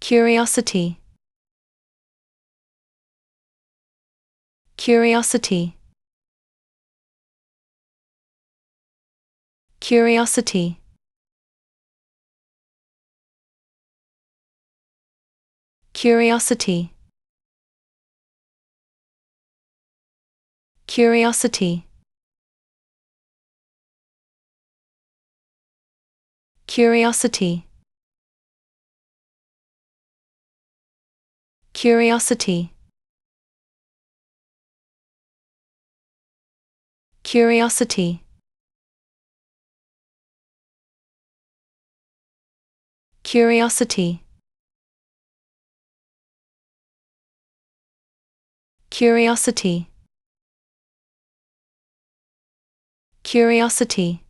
curiosity, curiosity, curiosity, curiosity, curiosity, curiosity, curiosity, curiosity, curiosity, curiosity, curiosity,